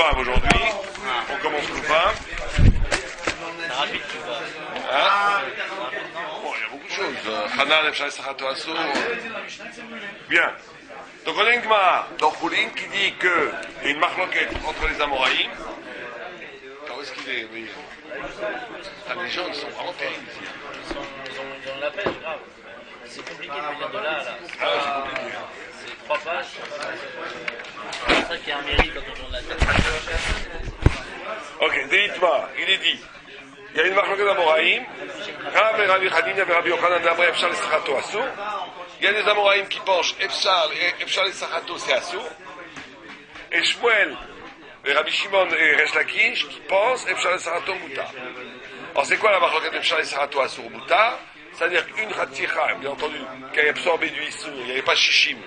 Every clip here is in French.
Vav aujourd'hui. On commence le Vav. Hein? Bon, il y a beaucoup de choses. Hanan, Efshal, Sachato, Assour. Bien. Donc on a une Gemara dans Choulin qui dit qu'il y a une marloquette entre les Amoraïm. Alors où est-ce qu'il est? Oui. Ah, les gens ils sont vraiment terribles ici. Ils ont la pêche, grave. C'est compliqué de venir de là à là. Ah, c'est compliqué. C'est 3 pages. C'est pour ça qu'il y a un mérite quand on tourne la tête. Ok, Deitma, il est dit. Il y a une marloquette d'Amoraïm. Rav et Rabbi Hanina et Rabbi Yochanan d'Amre Efshal et Sachato Assour. Il y a des Amoraïm qui penchent Efshal et Sachato c'est Assour. Et Shmuel et Rabbi Shimon et Resh Lakish qui pensent Efshal et Sachato Moutar. Alors c'est quoi la marloquette d'Efshal et Sachato Assour Moutar? C'est-à-dire qu'une Khatira, bien entendu, qui a absorbé du Issour, il n'y avait pas Shishim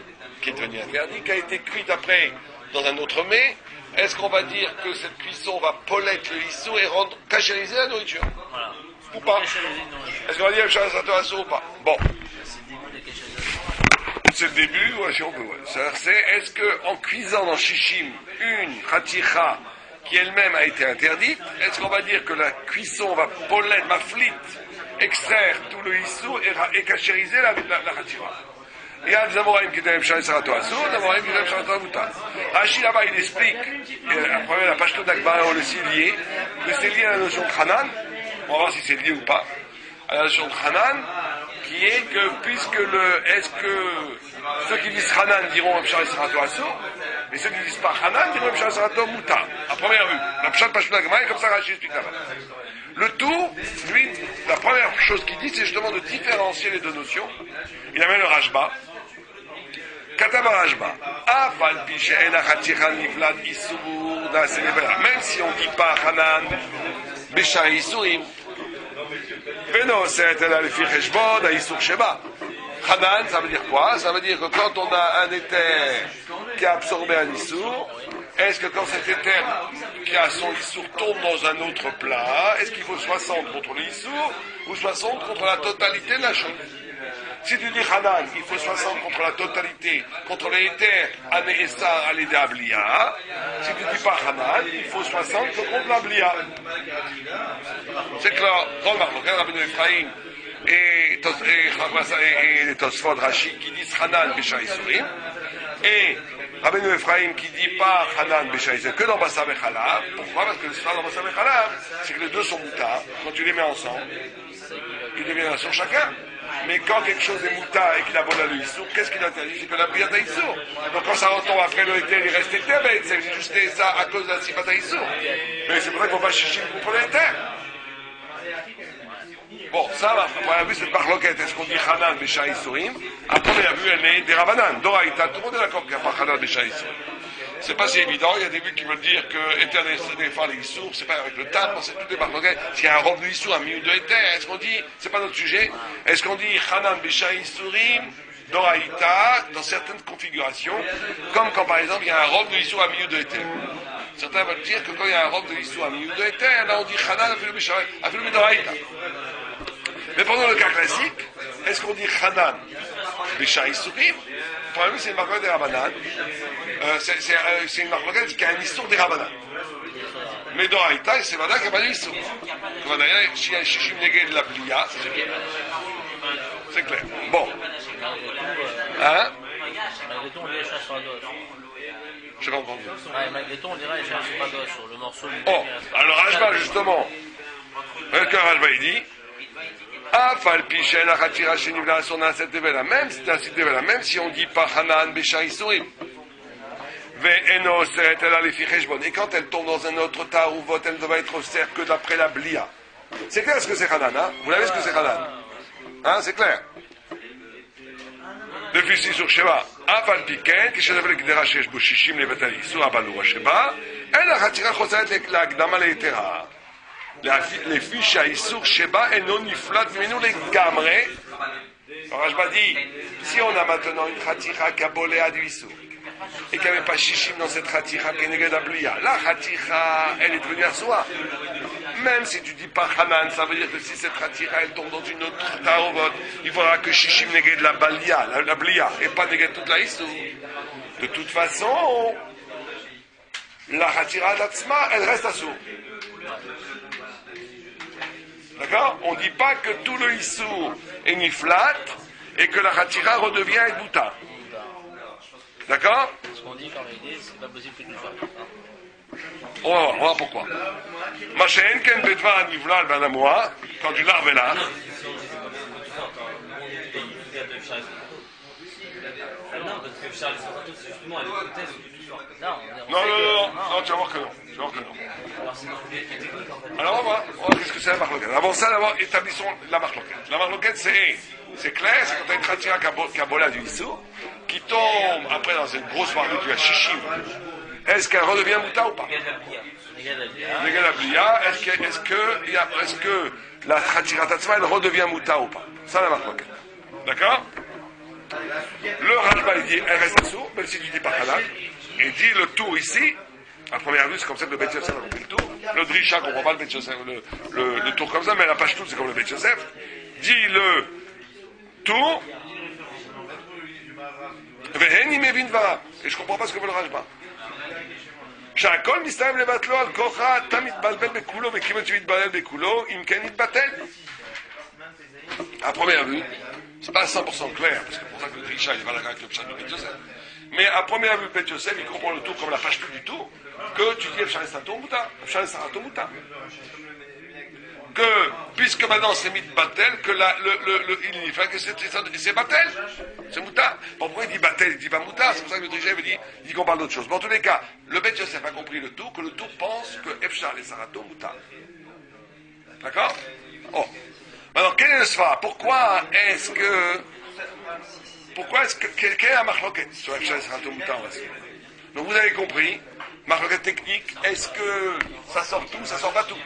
qui est devenu interdit, qui a été cuite après dans un autre mets. Est-ce qu'on va dire que cette cuisson va pollette le Issour et rendre cachériser la nourriture? Voilà. Ou pas? Est-ce qu'on va dire Efshal et Sachato Assour ou pas? Bon. C'est le début, ouais, si on peut, ouais. C'est, est-ce que, en cuisant dans Shishim, une Khatira, qui elle-même a été interdite, est-ce qu'on va dire que la cuisson va pollette, maflit, extraire tout le Issour et cachériser la Khatira? Il y a des Amoraïm qui étaient Efshal et Sachato Assour, des Amoraïm qui étaient Efshal et Sachato Moutar. Rachid là-bas, il explique, après la Pashto d'Akbar, le c'est lié à la notion de Hanan, on va voir si c'est lié ou pas, à la notion de Hanan, qui est que, est-ce que ceux qui disent Hanan diront Efshal et Sachato Assour, et ceux qui disent pas Hanan diront Efshal et Sachato Moutar, à première vue. La Pashto d'Akbar est comme ça, Rachid explique là-bas. Le tout, lui, la première chose qu'il dit, c'est justement de différencier les deux notions. Il amène le Rashba. Kataba Rashba. Même si on ne dit pas Hanan, Besha Isurim. Beno, c'est le Ficheshbon, à Isur Sheba. Hanan, ça veut dire quoi? Ça veut dire que quand on a un éther qui a absorbé un Isur, est-ce que quand cet éther qui a son Issour tombe dans un autre plat, est-ce qu'il faut 60 contre le Issour ou 60 contre la totalité de la chose? Si tu dis Hanan, il faut 60 contre la totalité, contre l'éther Anéessa Alédé Ablia. Si tu dis pas Hanan, il faut 60 contre l'Ablia. C'est clair. Remarque, regarde Rabbeinu Ephraim et les Tosfot Rashi qui disent Hanan Besha Isurim. Et Rabbeinu Ephraim qui dit pas Hanan Beshaïs, que dans Bassa Bechala. Pourquoi? Parce que le soir dans Bassa Bechala, c'est que les deux sont moutards. Quand tu les mets ensemble, ils deviennent un sur chacun. Mais quand quelque chose est moutard et qu'il abonne à l'Issour, qu'est-ce qu'il interdit? C'est que la prière d'Issour. Donc quand ça retombe après le éther, il reste éther, mais c'est juste ça à cause de la sifat d'Issour. Mais c'est pour ça qu'on va chicher contre l'éther. Bon, ça, à première vue, c'est une marloquette. Est-ce qu'on dit Hanan Besha Isurim? À première vue, elle est des Rabanan. Doraïta, tout le monde est d'accord qu'il n'y a pas Hanan Besha Isurim. C'est pas si évident. Il y a des vues qui veulent dire que éternel défend les Issour, c'est pas avec le tape, c'est toutes les marloquettes. S'il y a un robe de Issour, un milieu de éther, est-ce qu'on dit, c'est pas notre sujet, est-ce qu'on dit Hanan Besha Isurim? Doraïta, dans certaines configurations, comme quand par exemple il y a un robe de Issour à milieu de éther. Certains veulent dire que quand il y a un robe de Issour à milieu de éther, là on dit Hanan Afilou Doraïta. Mais pendant le cas classique, est-ce qu'on dit Hanan Besha Isurim? Pour lui, c'est une marloquette des Rabanan. C'est une marloquette qui a un Issour des Rabanan. Mais dans Haïta, c'est Vada qui n'a pas d'Issour. D'ailleurs, s'il y a un Shishim Negé de la Blia, c'est clair. Bon. Hein? Malgré tout, on dirait Chasrados. Je n'ai pas entendu. Malgré tout, on dirait Chasrados sur le morceau. Oh, alors Rajba, justement. Quand Rajba, il dit. Même si on ne dit pas Hanan Besha Isurim. Et quand elle tombe dans un autre tarouvot, elle ne va être serre que d'après la blia. C'est clair ce que c'est Hanan, hein? Vous l'avez ce que c'est Hanan? Hein, c'est clair? Depuis si sur Sheba, Afal Piken, qui chèvre le Gdera Shesh Boshishim le Betali, sur Abalou Sheba, elle a Hatira Chosaet la Gdama le Etera. Les fiches à Issour Sheba et non Niflat, mais nous les Gamré. Alors Rajba dit, si on a maintenant une Hatira Kabolé à du Issour, et qu'il n'y avait pas Shishim dans cette Hatira Keneged Ablia, la Hatira, elle est devenue à soi. Même si tu dis pas Hanan, ça veut dire que si cette Hatira, elle tombe dans une autre Tarovot, il faudra que Shishim Neged la Balia, la Blia, et pas Neged toute la Issour. De toute façon, la Hatira d'Atzma, elle reste assour. D'accord? On ne dit pas que tout le Issour est niflat et que la Hatira redevient avec Bouta. D'accord? Ce qu'on dit qu'en réalité, c'est pas possible que tu le fasses. On va voir pourquoi. Machéen ken bedva nivlal ben amoa, quand du larve est là. Non, si on dit c'est pas possible que tu le fasses, on est tout à fait de Charles Sorato. Non, parce que Charles Sorato, c'est justement à l'hypothèse que tu le fasses. Non, tu vas voir que non. Tu vas voir que non. Alors c'est dans le technique en fait. Alors on va voir qu'est-ce que c'est la marloquette. Avant ça, d'abord, établissons la marloquette. La marloquette, c'est clair, c'est quand tu as une Khatira Kabola du Issour, qui tombe après dans une grosse marloquette, tu as Shishim. Est-ce qu'elle redevient Mouta ou pas? Les gars d'Ablia, est-ce que la Khatira Tatzma, elle redevient Mouta ou pas? Ça, la marloquette. D'accord? Le Rajba, il dit, elle reste assour, même si tu dis pas halal. Et dit le tour ici, à première vue, c'est comme ça que le Bet Yosef a compris le tour. Le Drisha comprend pas le Bet Yosef, le tour comme ça, mais la page tout, c'est comme le Bet Yosef. Dit le tour. Et je comprends pas ce que veut le Rajba. שהכל מסתיים לבטלו על כוחה, אתה מתבלבל בכולו, וכיוון שמתבלבל בכולו, אם כן יתבטל. À première vue, c'est pas 100% clair, parce que c'est pour ça que le Drisha, il va d'accord avec le Pshat du Bet Yosef. Mais à première vue, Bet Yosef, il comprend le tour comme la page tout du tour, que tu dis Efshar Sarato Mouta. Que, puisque maintenant c'est mit Batel, que il fait que c'est Batel, c'est Mouta. Pourquoi il dit Batel, il dit pas Mouta? C'est pour ça que le Drisha il dit qu'on parle d'autre chose. Mais en tous les cas, le Bet Yosef a compris le tour, que le tour pense que Efshar Sarato Mouta. D'accord? Oh. Alors, quel est le sva? Pourquoi est-ce que quelle est la marloquette sur Efshar Sarato Mouta? Donc vous avez compris, marloquette technique, est-ce que ça sort tout, ça sort pas tout?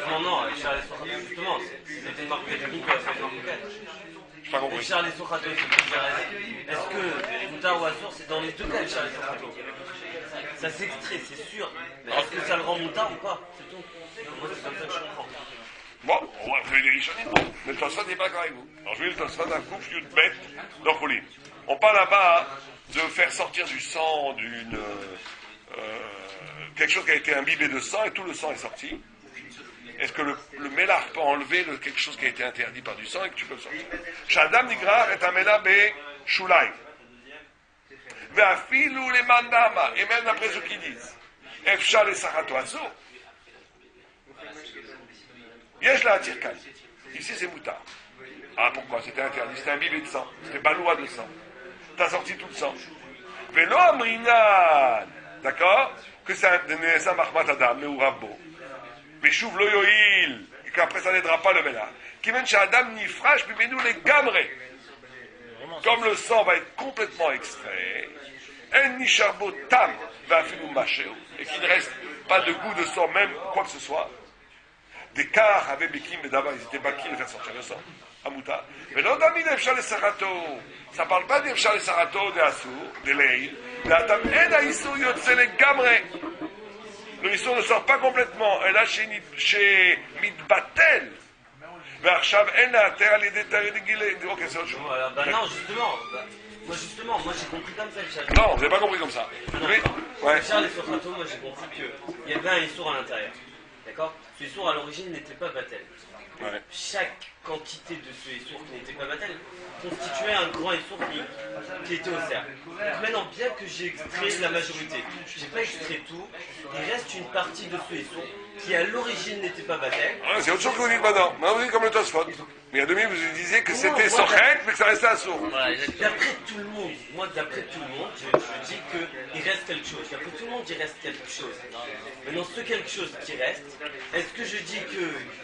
Non, Charles Sorato, justement, c'était une marque technique pour la fête marquette. Je n'ai pas compris. Charles Sorato, est-ce que Mouta ou Assour, c'est dans les deux cas, Charles Sorato? Ça s'extrait, c'est sûr. Mais est-ce que ça le rend Mouta ou pas? C'est tout. Moi, c'est comme ça que je comprends. Bon, on va faire des rishonim. Mais le Tosfot n'est pas d'accord avec vous. Alors je vais le Tosfot d'un coup, je suis une bête d'Orcholim. On parle là-bas de faire sortir du sang d'une quelque chose qui a été imbibé de sang et tout le sang est sorti. Est-ce que le mélar peut enlever quelque chose qui a été interdit par du sang et que tu peux le sortir? Shadam Nigrar est un mélar be Shulaim. Ve'afilu le mandama. Et même d'après ceux qui disent Efshar le Sarato Assour. Yesh la Tirkan. Ici c'est Mouta. Ah pourquoi? C'était interdit, c'était imbibé de sang. C'était baloua de sang. T'as sorti tout le sang. Velo Amrinan. D'accord? Que c'est un Mahmat Adam, mais ou Rabbo. Mais chouv lo yoil, et qu'après ça n'aidera pas le ménage. Qui mène chez Adam nifrash, puis nous les gamrés. Comme le sang va être complètement extrait, un nicharbo tam va finir mâcher, et qu'il ne reste pas de goût de sang, même quoi que ce soit. Des cars avaient Bekim et d'abord ils étaient baki de faire sortir le sang. Amouta. Mais non, d'amis d'Efshar le Sarato. Ça ne parle pas d'Efshar le Sarato, des Assou, des Leïl. L'Adam et d'Aïsou yotse les gamrés. Le Issour ne sort pas complètement. Et là, chez Mitbatel, Vershav, elle a terre les détails de Guillet. Ok, c'est autre chose. Non, justement. Moi j'ai compris comme ça, Charles. Non, vous n'avez pas compris comme ça. Oui. Ouais. Charles Sorato, moi j'ai compris qu'il y avait un Issour à l'intérieur. D'accord? Ce Issour à l'origine n'était pas Batel. Ouais. Chaque quantité de ce Issour qui n'était pas Batel constituait un grand Issour qui était au cerf. Donc maintenant, bien que j'ai extrait la majorité, j'ai pas extrait tout, il reste une partie de ce Issour qui à l'origine n'était pas Batel. Ouais, c'est autre chose que vous dites maintenant. Maintenant vous dites comme le Tosfot. Mais il y a demi, vous disiez que c'était Sochet, mais que ça restait Assour. Voilà, d'après tout le monde, je dis qu'il reste quelque chose. D'après tout le monde, il reste quelque chose. Maintenant, ce quelque chose qui reste, est-ce que je dis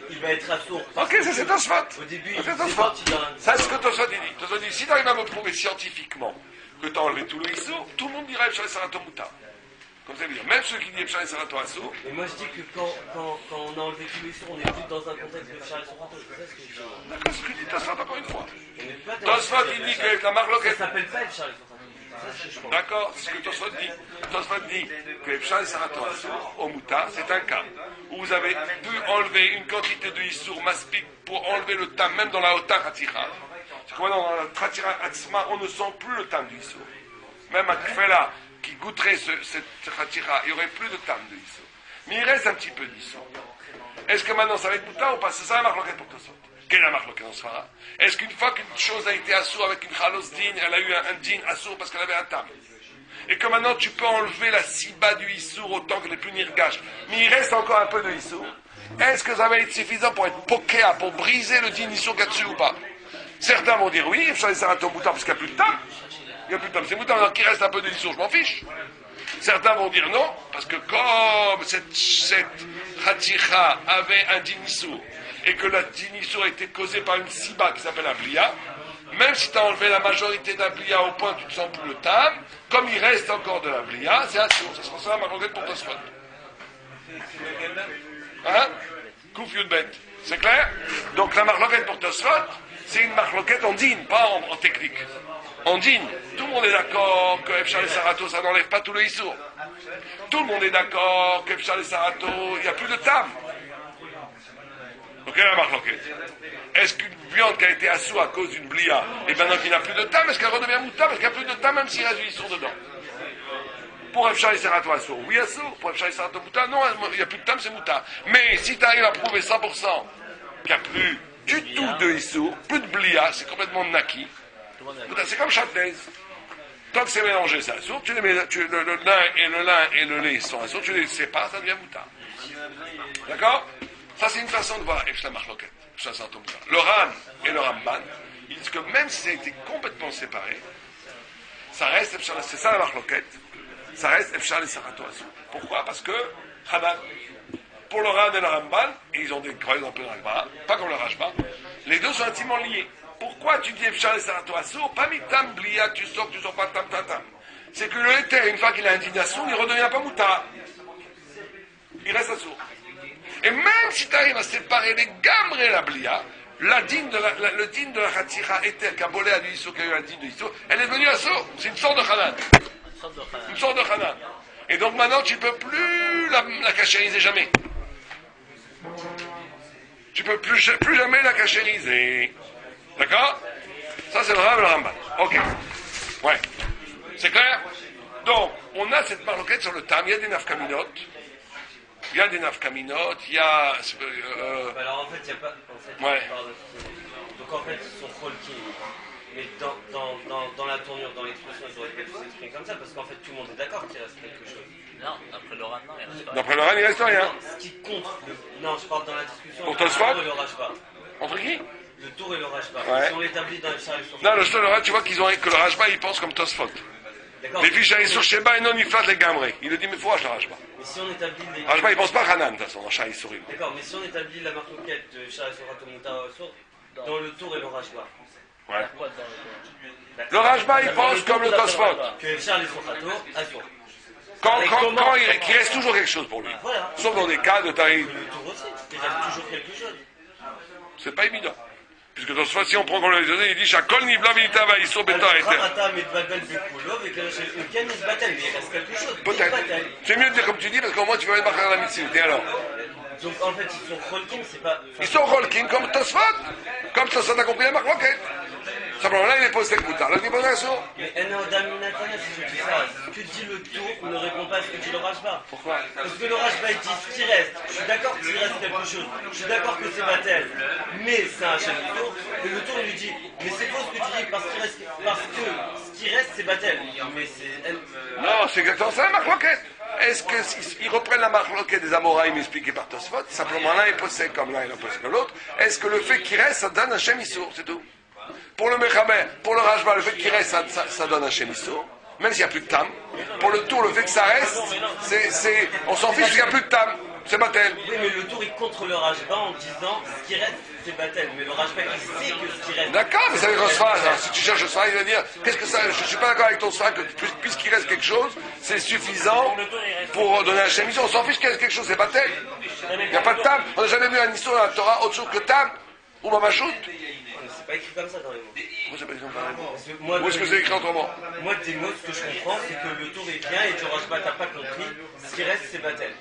qu'il va être Assour? Ok, c'est Tosfot. Au début, c'est Tosfot. Ça, c'est ce que Tosfot dit. Tosfot dit, si tu arrives à me prouver scientifiquement que tu as enlevé tout le Issour, tout le monde dirait Efshar Sarato Mouta. Comme ça veut dire, même ceux qui disent Efshar Sarato Assour. Et moi je dis que quand on a enlevé tout le Issour, on est plus dans un contexte de Efshar Sarato. C'est ça ce que je dis. D'accord, ce que dit Tosfot encore une fois. On n'est pas dans Tosfot, il dit que la marloquette. ça s'appelle pas Efshar Sarato. D'accord, c'est ce que Tosfot dit. Tosfot dit que Efshar Sarato Assour, au Mouta, c'est un cas où vous avez pu enlever une quantité de Issour maspik pour enlever le tam, même dans la Ota Khatira. C'est comme dans la Khatira Atzma, on ne sent plus le tam du Issour. Même à Kfela, qui goûterait cette khatira, il n'y aurait plus de tam de Issour. Mais il reste un petit peu d'Issour. Est-ce que maintenant ça va être Mouta ou pas? C'est ça la marloquette pour Tosfot. Quelle est la marloquette en Sfara? Est-ce qu'une fois qu'une chose a été assour avec une chalos din, elle a eu un din assour parce qu'elle avait un tam? Et que maintenant tu peux enlever la siba du Issour autant que les plus nirgash, mais il reste encore un peu de Issour. Est-ce que ça va être suffisant pour être pokéa, pour briser le din Issour qu'il y a dessus ou pas? Certains vont dire oui, il faut laisser un tom Mouta parce qu'il n'y a plus de tam. Il n'y a plus de tam, c'est Mouta, donc il reste un peu de Issour, je m'en fiche. Certains vont dire non, parce que comme cette Khatira avait un dinissour, et que la dinissour a été causée par une siba qui s'appelle un blia, même si tu as enlevé la majorité d'un blia au point que tu ne sens plus le tam, comme il reste encore de la blia, c'est assour. Ça sera ça la marloquette pour Tosfot. Hein? Kouf Yudbet. C'est clair? Donc la marloquette pour Tosfot, c'est une marloquette en dîne, pas en technique. En dîne, tout le monde est d'accord que Efshal et Sarato, ça n'enlève pas tout le Issour. Tout le monde est d'accord que Efshal et Sarato, il n'y a plus de tam. Donc, quelle est la marloquette? Est-ce qu'une viande qui a été assour à cause d'une blia, et maintenant qu'il n'y a plus de tam, est-ce qu'elle redevient mouta? Parce qu'il n'y a plus de tam, même s'il reste du Issour dedans. Pour Efshal et Sarato assour, oui assour. Pour Efshal et Sarato mouta, non, il n'y a plus de tam, c'est mouta. Mais si tu arrives à prouver 100% qu'il n'y a plus du tout de Issour, plus de blia, c'est complètement naki. C'est comme châtelaise. Tant que c'est mélangé, c'est assour. Le lin et le lait sont assour. Tu les sépares, ça devient mouta. D'accord? Ça, c'est une façon de voir Efshal Marloquet. Le Ran et le Ramban, ils disent que même si ça a été complètement séparé, ça reste Efshal, c'est ça la Marloquet, ça reste Efshal et Sarato assour. Pourquoi? Parce que Hanan, pour le Ran et le Ramban, et ils ont des croyances un peu dans le Rajba, pas comme le Rajba, les deux sont intimement liés. Pourquoi tu dis Efshal et Sarato assour? Pas mitam blia, tu sors pas tam tam tam. C'est que le éther, une fois qu'il a un din assour, il ne redevient pas mouta. Il reste assour. Et même si tu arrives à séparer les gamres et la blia, le din de la Khatira éther qui a bolé à du Issour, qui a eu un din de Issour, elle est devenue assour. C'est une sorte de Hanan. Une sorte de Hanan. Et donc maintenant, tu ne peux plus la cachériser jamais. Tu ne peux plus jamais la cachériser. D'accord? Ça, c'est le Rav et le Ramban. Ok. Ouais. C'est clair? Donc, on a cette marloquette sur le tam. Il y a des nafkaminotes. Il y a il y a... alors en fait, il n'y a pas... En fait, ouais. Donc en fait, ils sont folky. Mais dans la tournure, dans l'expression, ils auraient pas tous s'exprimer comme ça, parce qu'en fait, tout le monde est d'accord qu'il reste quelque chose. Non, après le Ran, non, il reste pas. D'après le Ran, il reste rien. Non, ce qui compte... Non, je parle dans la discussion... Pour Tosfot? Le tour et le Rajba. Entre qui? Le tour et le Rajba. Ouais. Si on l'établit dans le Shah et sur... Non, le Shah, tu vois que le Rajba, il pense comme Tosfot. Les fiches à sur Sheba et non, il flatte les gamrés. Il le dit, mais faut le Rajba. Mais si on établit les... Rajba, il pense pas Hanan, de toute façon, dans Shah et Sourim. D'accord, mais si on établit la marloquette de Shah et Surato Mouta dans le tour et le Rajba. Ouais. Le Rajba, il pense comme le Tosfot. Que Charles et Surato, Azur. Qu'il reste toujours quelque chose pour lui. Voilà. Sauf dans des cas de taille. Le tour aussi, il reste toujours quelque chose. C'est pas évident. Puisque dans ce fois, si on prend comme le raisonné, il dit Chakol Nibla Vinita va Iso Beta Eter. Mais il reste quelque chose. Peut-être. C'est mieux de dire comme tu dis, parce qu'au moins tu vas mettre marquer la médecine. Et alors? Donc en fait, ils sont Rolkin, c'est pas. Ils sont Rolkin comme Tosfot. Comme Tosfot a compris la marque Rocket. Simplement là, il est posé avec Moutar. Là, il est posé avec ça. Mais Enodaminatana, si je dis ça, ce que dit le tour ne répond pas à ce que dit le Rajba. Pourquoi? Parce que le Rajba, il dit ce qui reste. Je suis d'accord qu'il reste quelque chose. Je suis d'accord que c'est Batel. Mais c'est un chef du tour. Et le tour lui dit, mais c'est faux ce que tu dis parce que ce qui reste, c'est Batel. Mais c'est. Non, c'est exactement ça la marque Rocket. Est-ce qu'ils reprennent la marque Rocket des Amoraïm expliquée par Tosfot? Simplement l'un est posé comme l'un et l'autre posé comme l'autre. Est-ce que le fait qu'il reste, ça donne un Shem Issour? C'est tout. Pour le Mechaber, pour le Rajba, le fait qu'il reste, ça donne un Shem Issour, même s'il n'y a plus de tam. Pour le tour, le fait que ça reste, on s'en fiche parce qu'il n'y a plus de tam. C'est Batel. Oui, mais le tour, il contre le Rajba en disant ce qui reste, c'est Batel. Mais le Rajba, il sait que ce qui reste. D'accord, mais ça veut dire Sfar. Si tu cherches Sfar, il va dire qu'est-ce que ça. Je ne suis pas d'accord avec ton Sfar, que puisqu'il reste quelque chose, c'est suffisant pour donner un Shem Issour. On s'en fiche qu'il reste quelque chose, c'est Batel. Il n'y a pas de tam. On n'a jamais vu un Issour dans la Torah autre chose que tam ou Mamachout. C'est pas écrit comme ça dans les mots. Pourquoi c'est pas écrit comme ça? Où est-ce que c'est écrit autrement? Moi, tes mots, ce que je comprends, c'est que le tour est bien et que le Rajba t'as pas compris. Ce qui reste, c'est Batel.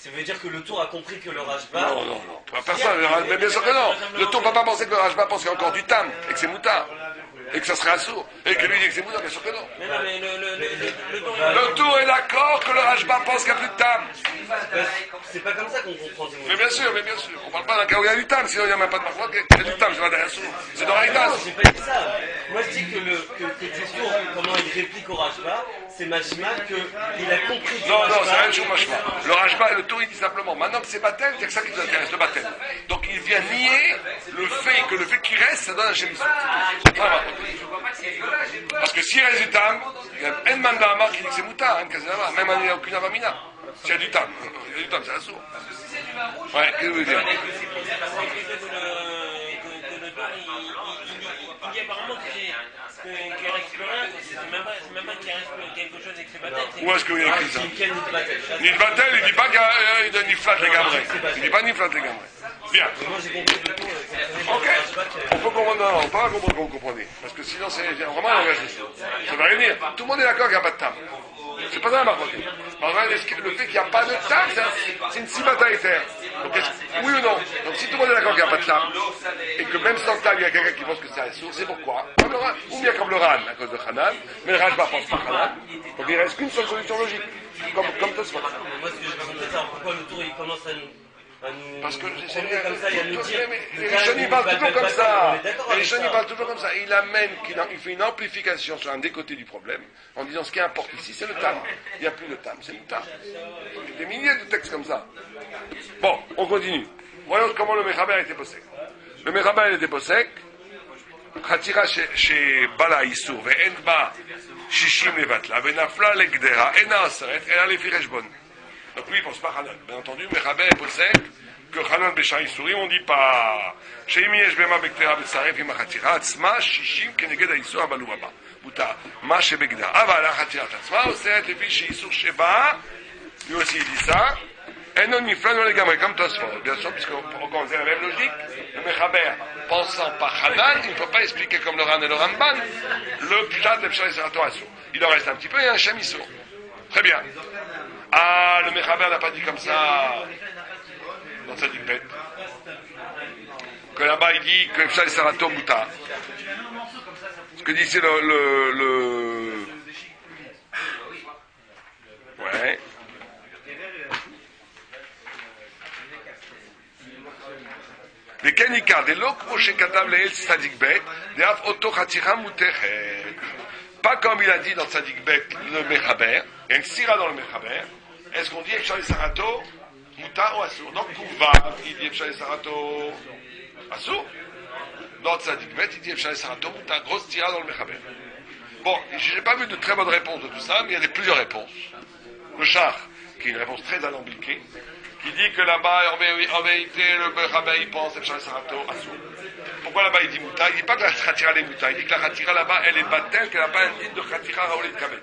Ça veut dire que le tour a compris que le Rajba... Non. Personne. Mais bien sûr que non. Le tour ne va pas penser que le Rajba pense qu'il y a encore du tam et que c'est moutard. et que ça serait assourd. Et que lui dit que c'est Mouta, bien sûr que non. Mais non, mais Le tour est d'accord que le Rajba pense qu'il n'y a plus de tam. c'est pas comme ça qu'on comprend ces mots. Mais bien sûr. On parle pas d'un cas où il y a du tam, sinon il n'y a même pas de marque, il y a du tam, c'est pas d'un assourd. C'est dans Non, Raïdas. j'ai pas dit ça. Moi, je dis que du sourd, comment il réplique au Rajba, c'est Mashma qu'il a compris. Non, c'est rien de chose, Mashma. Le Rajba et le tour, il dit simplement, maintenant que c'est Batel, c'est que ça qui nous intéresse, le Batel. Donc il vient nier le fait qu'il reste, ça donne un chémisson. Parce que s'il reste du tam, il y a un mandama qui dit que c'est Mouta, même il n'y a aucune avamina. S'il y a du tam, c'est un sourd. Ouais, qu'est-ce que vous voulez dire? Il dit apparemment qu'il reste plus rien, c'est même pas qu'il reste quelque chose avec le Batel. Où est-ce que vous avez écrit ça? Ni Batel, il dit pas qu'il donne ni flat les gambrés. Il dit pas ni flat les gambrés. Bien. Moi, j'ai compris le tout. Ok. On peut comprendre, non, pas comprendre comme vous comprenez. Parce que sinon, c'est vraiment un langage de sourd. Ça veut rien dire. Tout le monde est d'accord qu'il n'y a pas de tam. C'est pas ça, Marc. Le fait qu'il n'y a pas de tam, c'est une sibata éther. Donc, oui ou non? Donc, si tout le monde est d'accord qu'il n'y a pas de tam, et que même sans tam, il y a quelqu'un qui pense que c'est un sourd, c'est pourquoi? Ou bien comme le Ran, à cause de Hanan, mais le Rajba pense pas Hanan. Donc, il ne reste qu'une seule solution logique. Comme Tosfot. Moi, ce que je veux comprendre, c'est pourquoi le tour, il commence à nous. Parce que c'est comme ça, il y a nous dire. les jeunes ils parlent toujours comme ça. Les jeunes ils parlent toujours comme ça. Il fait une amplification sur un des côtés du problème en disant ce qui importe ici c'est le tam. Il n'y a plus de tam, c'est le tam. Il y a des milliers de textes comme ça. Bon, on continue. Voyons comment le Mechaber était possèque. Le Mechaber était possèque. Khatira chez Bala Issour ve'en ba shishim levatla ve'nafla legdera ena aseret ena lefi reshbon. Donc lui, il ne pense pas Hanan. Bien entendu, Mechaber est possède que Hanan Béchaï sourit, on ne dit pas Sheimi Yesh Bema Bektera Betsaref Imachatira Atzma Shishim Keneged Aïsur Abalubaba. Bouta Ma Shebegda. Avala Chatira Atzma Oseret Lefi Sheisur Sheba. Lui aussi, il dit ça. Enon Niflan no Legamre, comme Tosfot. Bien sûr, puisqu'on c'est la même logique. Le Mechaber, pensant par Hanan, il ne peut pas expliquer comme le Ran et le Ramban le Pshat de Pshat et Serato Asur. Il en reste un petit peu et un Chamisur. Très bien. Ah, le Mechaber n'a pas dit comme ça dans sa bête. Que là-bas il dit que Pshat et Serato Mouta. Ce que dit c'est le... Ouais. Les Kenika, des lok Moshe Katav Leel Tzadik Bet, des Af Oto Chatira Moutechet. Pas comme il a dit dans Tzadik Bet le Mechaber, il y a une sira dans le Mechaber. Est-ce qu'on dit Efshar et Sarato Mouta ou Assour? Donc Kouva, il dit Efshar et Sarato Assour. Dans Tzadik Bet, il dit Efshar et Sarato Mouta. Grosse sira dans le Mechaber. Bon, je n'ai pas vu de très bonnes réponses de tout ça, mais il y a plusieurs réponses. Le Char, qui est une réponse très alambiquée, qui dit que là-bas, en vérité, le Mechaber, il pense Efshar et Sarato Assour. Pourquoi là-bas il dit Mouta? Il ne dit pas que la Khatira est Mouta, il dit que la Khatira là-bas, elle est battelle, qu'elle n'a pas un digne de Khatira Raoulé de Kabet.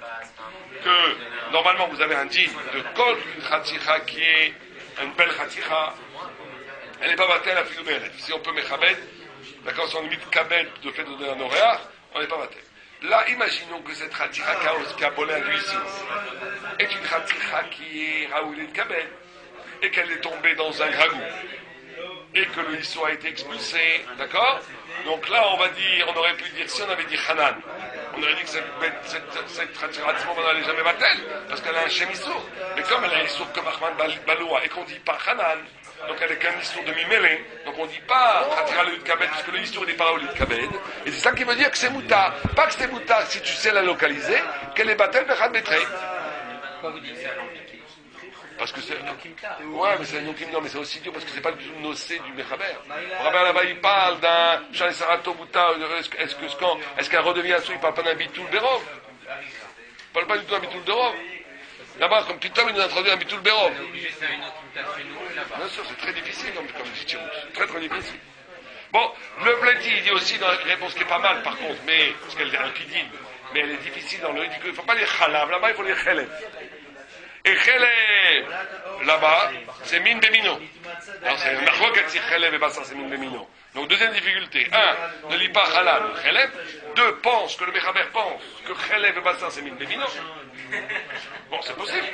Que normalement vous avez un digne de Kol, une Khatira qui est une belle Khatira, elle n'est pas battelle à Filoumélef. Si on peut Mechabed, d'accord, si on limite Kabet de fait de donner un horaire, on n'est pas battelle. Là, imaginons que cette Khatira qui a volé un huissier est une Khatira qui est Raoulé de Kabet et qu'elle est tombée dans un ragoût. Et que le Issou a été expulsé, d'accord? Donc là, on aurait pu dire, si on avait dit Hanan, on aurait dit que cette Khatira n'allait jamais battre, parce qu'elle a un Shem Issou. Mais comme elle a un Issou comme Ahmad Baloua, et qu'on dit pas Hanan, donc elle est qu'un Issou de Mimélé, donc on dit pas Khatira le Kabed, puisque le Issou n'est pas au Kabed. Et c'est ça qui veut dire que c'est Mouta. Pas que c'est Mouta, si tu sais la localiser, qu'elle est Batel Bechad Betré. Pourquoi vous dites ça? Parce que c'est. Ouais, mais c'est un non, mais c'est aussi dur parce que c'est pas du tout le nocé du Mechaber. Le Mechaber là-bas, il parle d'un Shal Sarato Bouta. Est-ce qu'elle redevient à soi, il parle pas d'un Bitoul Berov? Il parle pas du tout d'un Bitoul Berov. Là-bas, comme Pitom, il nous introduit un Bitoul Berov. Bien sûr, c'est très difficile, comme dit Thierry. Très très difficile. Bon, le Bledi, il dit aussi dans la réponse qui est pas mal, par contre, mais, parce qu'elle est alpidine, mais elle est difficile dans le. Il dit qu'il ne faut pas les Khalav, là-bas, il faut les Khelev. Et Khelev, là-bas, c'est Min Bemino. Alors, c'est Marroquet, si Khelev et Bassin, c'est Min Bemino. Donc, deuxième difficulté. 1, ne lit pas Khalav, Khelev. 2, pense que le Mechaber pense que Khelev et Bassin, c'est Min Bemino. Bon, c'est possible.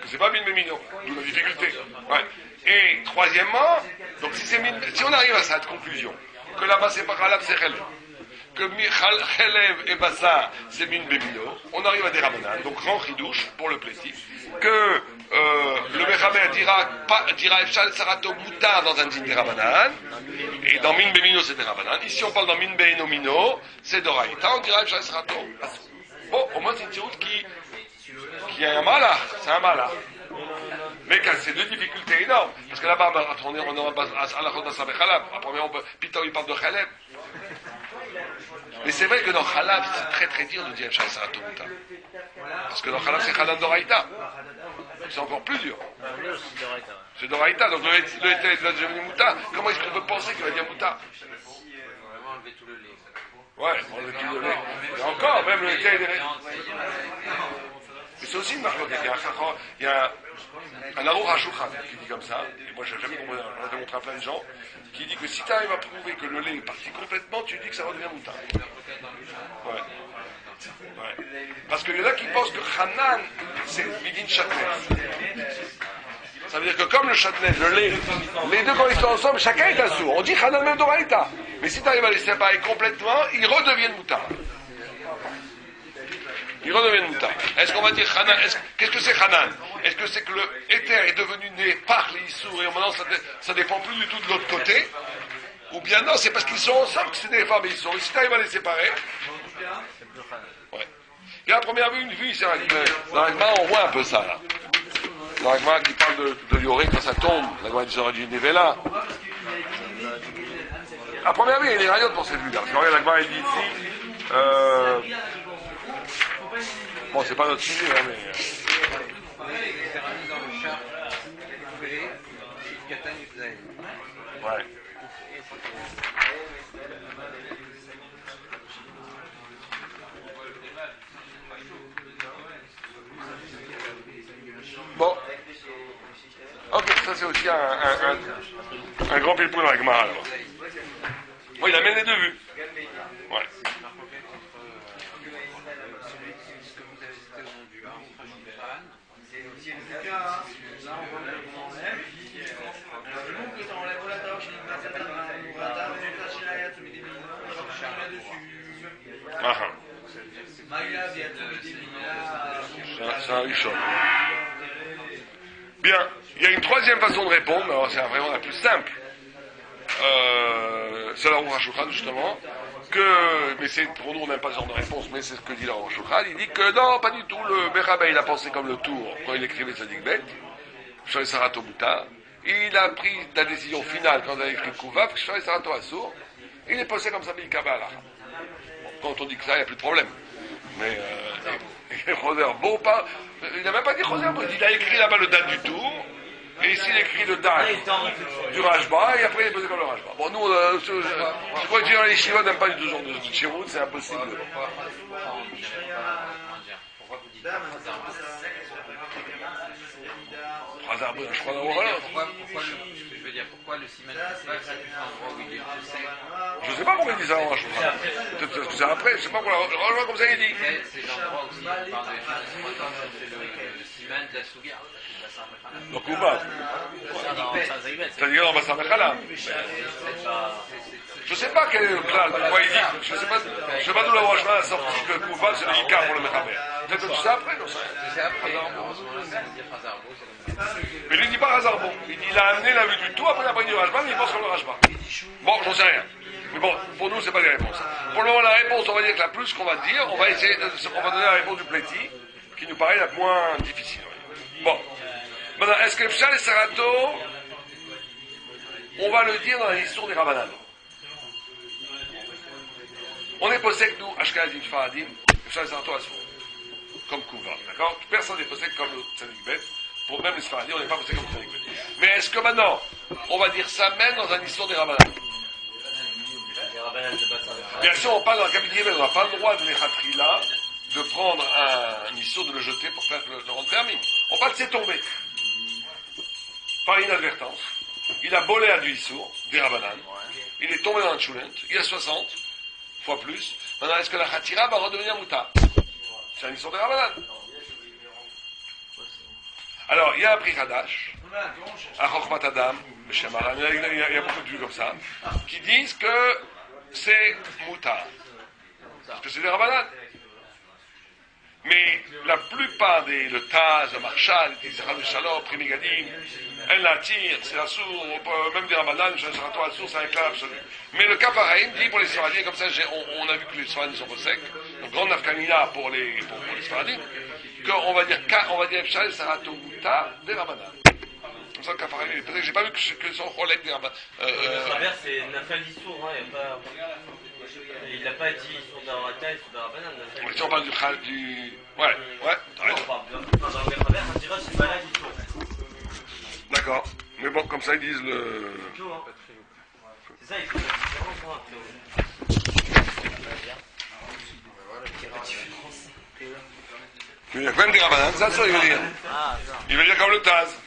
C'est pas Min Bemino. D'où la difficulté. Ouais. Et troisièmement, donc si on arrive à cette conclusion, que là-bas c'est pas Khalab, c'est Chelev. Que Chelev et Bassa, c'est Min Bemino. On arrive à des Rabanan, donc grand chidouche pour le plaisir. Que le Mechaber dira Efshal Sarato Moutar dans un din des Rabanan, et dans Min Bemino c'est des Rabanan. Ici on parle dans Min Beino Mino, c'est d'Oraïta, on dira Efshal Sarato. Bon, au moins c'est une tiroute qui a un malach, c'est un malach. Mais c'est deux difficultés énormes. Parce que là-bas, on est à la Chodassa Bechalab. Après, Pito, il parle de Chaleb. Mais c'est vrai que dans Chalab, c'est très très dur de dire Efshal Sarato Moutar. Parce que dans Chalab, c'est Chanan d'Oraïta. C'est encore plus dur. C'est d'Oraïta. Donc le Etel va devenir Moutar. Comment est-ce qu'on peut penser qu'il va dire Moutar? Ouais, on enlever tout le lait. Et encore, même le Etel est. Mais c'est aussi une marque. Il y a un Arour HaShulchan qui dit comme ça, et moi j'ai jamais compris, j'en ai démontré à plein de gens, qui dit que si tu arrives à prouver que le lait est parti complètement, tu dis que ça redevient moutarde. Ouais. Parce qu'il y en a qui pensent que Hanan, c'est Midin Chatnez. Ça veut dire que comme le Chatnez, le lait, les deux quand ils sont ensemble, chacun est assourd. On dit Hanan même d'Oraïta. Mais si tu arrives à les séparer complètement, ils redeviennent moutardes. Ils redeviennent moutards. Est-ce qu'on va dire Hanan? Qu'est-ce que c'est Hanan? Est-ce que c'est que le éther est devenu né par les Issour et maintenant ça dépend plus du tout de l'autre côté? Ou bien non, c'est parce qu'ils sont ensemble que c'est des femmes et Issour. Et si tu arrives à les séparer, ouais. Et à première vue, c'est dans l'Agma, on voit un peu ça là. Dans l'Agma qui parle de Yoré quand ça tombe, l'Agma des origines des Vélas. À première vue, il y a des rayotes pour cette vue-là. Parce que regarde, l'Agma il dit ici. Bon, c'est pas notre sujet, hein, mais. Ouais. Bon. Ok, ça c'est aussi un grand pile-poule dans la Gemara, alors. Bon, il amène les deux vues. Ouais. C'est un richon. Bien, il y a une troisième façon de répondre, alors c'est vraiment la plus simple. C'est la Arour HaShulchan justement, mais pour nous on n'aime pas ce genre de réponse, mais c'est ce que dit la Arour HaShulchan. Il dit que non, pas du tout, le Mechaber il a pensé comme le tour quand il écrivait Tzadik Bet, sur les Sarato Moutar. Il a pris la décision finale quand il a écrit Kouvav, que sur les Sarato Assour, il est pensé comme ça, mais il Kabbalah. Quand on dit que ça, il n'y a plus de problème. Mais Roder, bon, pas. Il n'a même pas dit Roder, il a écrit là-bas le date du tour, et ici il écrit le date du Rajba, et après il est posé comme le Rajba. Bon, nous, je crois que dans les Shiva n'aiment pas du tout ce genre de Tchirout, c'est impossible. Je crois d'avoir là. Pourquoi le siman c'est un endroit où il est plus sec? Je sais pas pourquoi il dit ça, moi, je crois. Peut-être que c'est après, je sais pas pourquoi. Rejoins comme ça, il dit. C'est l'endroit aussi, on parle de le siman de la Souga. Donc, ou pas. C'est-à-dire dans Bassar Mechala. Je sais pas quel est le plan, pourquoi il dit. Je sais pas d'où la Rochman a sorti que Kouva c'est le Yikar pour le Mechaber. Peut-être que tu sais après, non? C'est après, mais il ne dit pas Hazarbo. Il a amené la vue du tout, après il a pris du Rajba, mais il pense comme le Rajba. Bon, j'en sais rien. Mais bon, pour nous, c'est pas des réponses. Pour le moment, la réponse, on va dire que la plus qu'on va dire, on va donner la réponse du Pleti, qui nous paraît la moins difficile. Bon. Maintenant, est-ce que Pshal et Sarato, on va le dire dans l'histoire des Rabbanan? On est possède, nous, Ashkenazim, Faradim, Pshal et Sarato Assour. Comme Kouva, d'accord? Personne n'est possède comme le Tzadik Bet. Pour même les Sfaradim, on n'est pas possède comme le Tzadik Bet. Mais est-ce que maintenant, on va dire ça même dans un histoire des Rabbanan? Bien sûr, on parle dans la capitale, on n'a pas le droit de l'Echatrila, de prendre un issour, de le jeter pour faire le rendre permis. On parle de c'est tombé. Par inadvertance. Il a bolé à du issour, des Rabbanan. Il est tombé dans un tchoulent. Il y a 60 fois plus. Maintenant, est-ce que la Khatira va redevenir Mouta? C'est un issour des Rabbanan. Alors, il y a un prix Hadash. à Chokhmat Adam, il y a beaucoup de vues comme ça, qui disent que c'est Moutar. Parce que c'est des Rabbanan. Mais la plupart le Taz, le Marshal, les Israël Shalom, Primigadim, elle l'attire, c'est la sourd, même des Rabbanan, la sourd, c'est un cas absolu. Mais le cas pareil, dit pour les Sfaradiens, comme ça, on a vu que les Sfaradiens sont secs, donc grande nafkamina pour les Sfaradiens, qu'on va dire Shal Sarato Mouta des Rabbanan. Comme ça, le cas pareil, peut-être que j'ai pas vu que son collègue des Rabbanan. Le travers, c'est Nafal Issour, hein, il n'a pas dit sur Darata et sur Darabanan. Si on parle du. Ouais, t'as raison. Dans le travers, on dira c'est malade Issour. D'accord. Mais bon, comme ça, ils disent le. C'est ça, il faut la différence, il y a pas de différence. Il y a quand même des Rabbanan, ça, il veut dire. Il veut dire comme le Taz,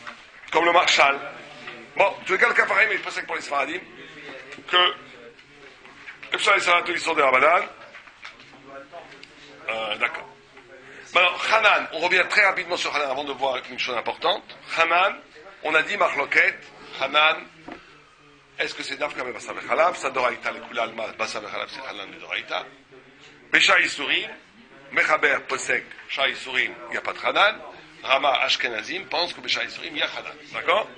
comme le Marshal. Bon, tu regardes le cas pareil, mais je pense que pour les Sfaradim, que. Epshal et Sarato, ils sont des Rabbanan. D'accord. Maintenant, Hanan, on revient très rapidement sur Hanan avant de voir une chose importante. Hanan, on a dit Marloket, Hanan, est-ce que c'est Dafka Bebasav Echalav, ça Doraïta, le Kula Alma, Basav Echalav, c'est Hanan de Doraïta. Besha Isurim, Mechaber, Posek, Shah Isurim, il n'y a pas de Hanan. Rama Ashkenazim pense que Besha Isurim, il y a Hanan. D'accord?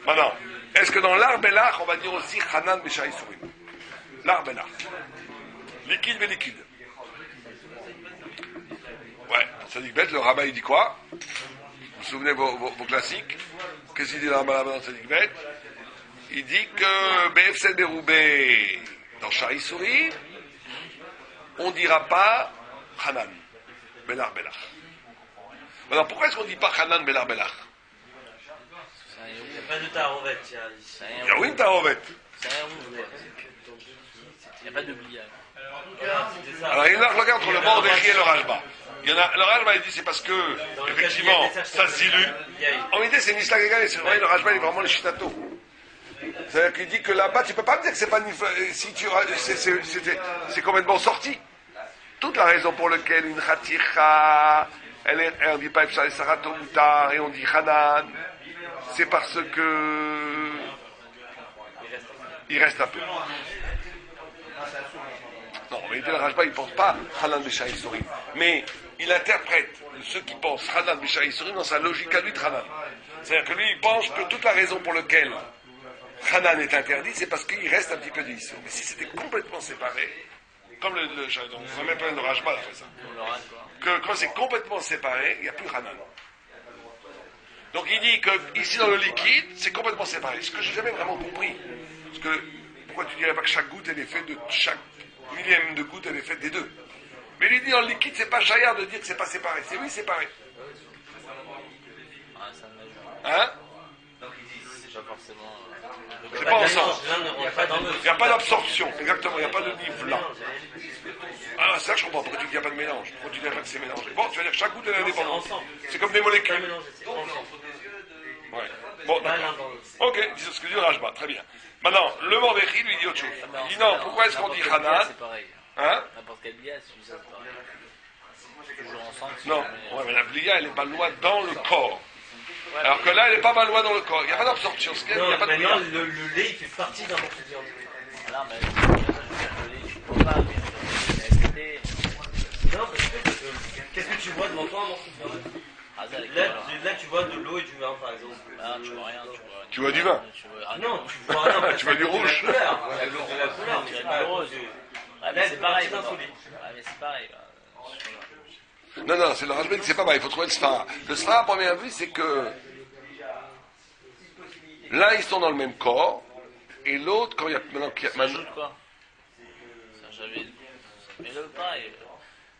Maintenant, est-ce que dans l'art Belach, on va dire aussi Hanan Besha Isurim? L'art Belach. Liquide et liquide. Ouais, ça dit bête, le rabbin il dit quoi? Vous vous souvenez vos classiques? Qu'est-ce qu'il dit le rabbin dans Sadik Bet? Il dit que BFC Beroubé, dans Shari Souri, on ne dira pas Hanan, Belar Belach. Alors pourquoi est-ce qu'on ne dit pas Hanan, Belar Belach? Il n'y a pas de tarovet. Il y a oui une tarovet. Il n'y a pas de bliage. Alors il y a une regarde entre le Mordechai et le Rajba. Il y en a, le Rajba il dit c'est parce que, effectivement, ça se dilue. En réalité c'est une histoire égale, c'est vrai, le Rajba il est vraiment le Shitato. C'est-à-dire qu'il dit que là-bas, tu peux pas me dire que c'est pas si tu c'est complètement sorti. Toute la raison pour laquelle une Khaticha, on dit pas Epshal et Sarato Moutar et on dit Hanan, c'est parce que il reste un peu. Non, en réalité, le Rajba, il ne pense pas Hanan Besha Isurim. Mais il interprète ceux qui pensent Hanan Besha Isurim dans sa logique à lui de Hanan. C'est-à-dire que lui, il pense que toute la raison pour laquelle Hanan est interdit, c'est parce qu'il reste un petit peu d'Issur. Mais si c'était complètement séparé, comme on a même plein de Rajba fait ça, que quand c'est complètement séparé, il n'y a plus Hanan. Donc il dit que ici dans le liquide, c'est complètement séparé. Ce que j'ai jamais vraiment compris. Parce que, pourquoi tu dirais pas que chaque goutte est l'effet de chaque millième de goutte est l'effet des deux? Mais il dit en liquide, c'est pas chaillard de dire que c'est pas séparé. C'est oui, séparé. Hein? C'est pas forcément. C'est pas ensemble. Il n'y a pas d'absorption, exactement, il n'y a pas de nifla. Ah, ça je comprends, pourquoi tu dis qu'il n'y a pas de mélange? Pourquoi tu dis pas que c'est mélangé? Bon, tu vas dire que chaque goutte est indépendante. C'est comme des molécules. Ouais. Bon, d'accord. Ok, c'est ce que dit le Rajba, très bien. Maintenant, le Mordechai lui dit autre chose. Il dit non, pourquoi est-ce qu'on dit Hanan? Hein? N'importe quel biais, c'est ça, c'est pareil. Toujours ensemble. Non, ouais, mais la blia, elle est pas loin dans le corps. Alors que là, elle n'est pas mal loin dans le corps. Il n'y a pas d'absorption. Il n'y a pas de maintenant, le lait, il fait partie d'un morceau de viande. Alors, mais le lait, tu ne peux pas, mais non, parce que qu'est-ce que tu vois devant toi, un morceau de viande? Là, tu vois de l'eau et du vin, par exemple. Ah, tu vois rien, tu vois du vin. Non, tu vois rien. Tu vois du rouge. De la couleur, tu vois du rose. Mais c'est pareil. Mais c'est pareil. Non, c'est le Rajba, c'est pas mal, il faut trouver le Sfara. Le Sfara, à première vue, c'est que là, ils sont dans le même corps, et l'autre, quand il y a Ça ajoute quoi? Ça mais le pareil.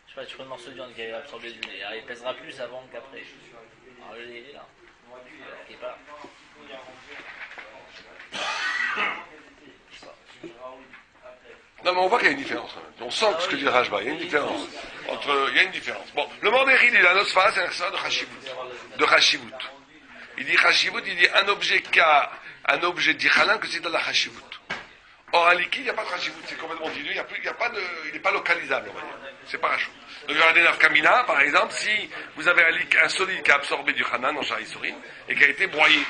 Je sais pas, tu prends le morceau de viande qui a absorbé du lait. Alors, il pèsera plus avant qu'après. Alors, le lait, il est là. Il est pas là. Non, mais on voit qu'il y a une différence. On sent ce que dit le Rajba. Il y a une différence. Il y a une différence. Bon, le Mordechai, il a notre phase, c'est un restaurant de Chashivut. Il dit Chashivut, il dit un objet dit Hanan que c'est dans la Chashivut. Or, un liquide, il n'y a pas de Chashivut, c'est complètement dilué, il n'est pas localisable, on va dire. C'est pas Rachou. Donc, regardez Nafkamina, par exemple, si vous avez un solide qui a absorbé du Hanan en Shari Sorin et qui a été broyé,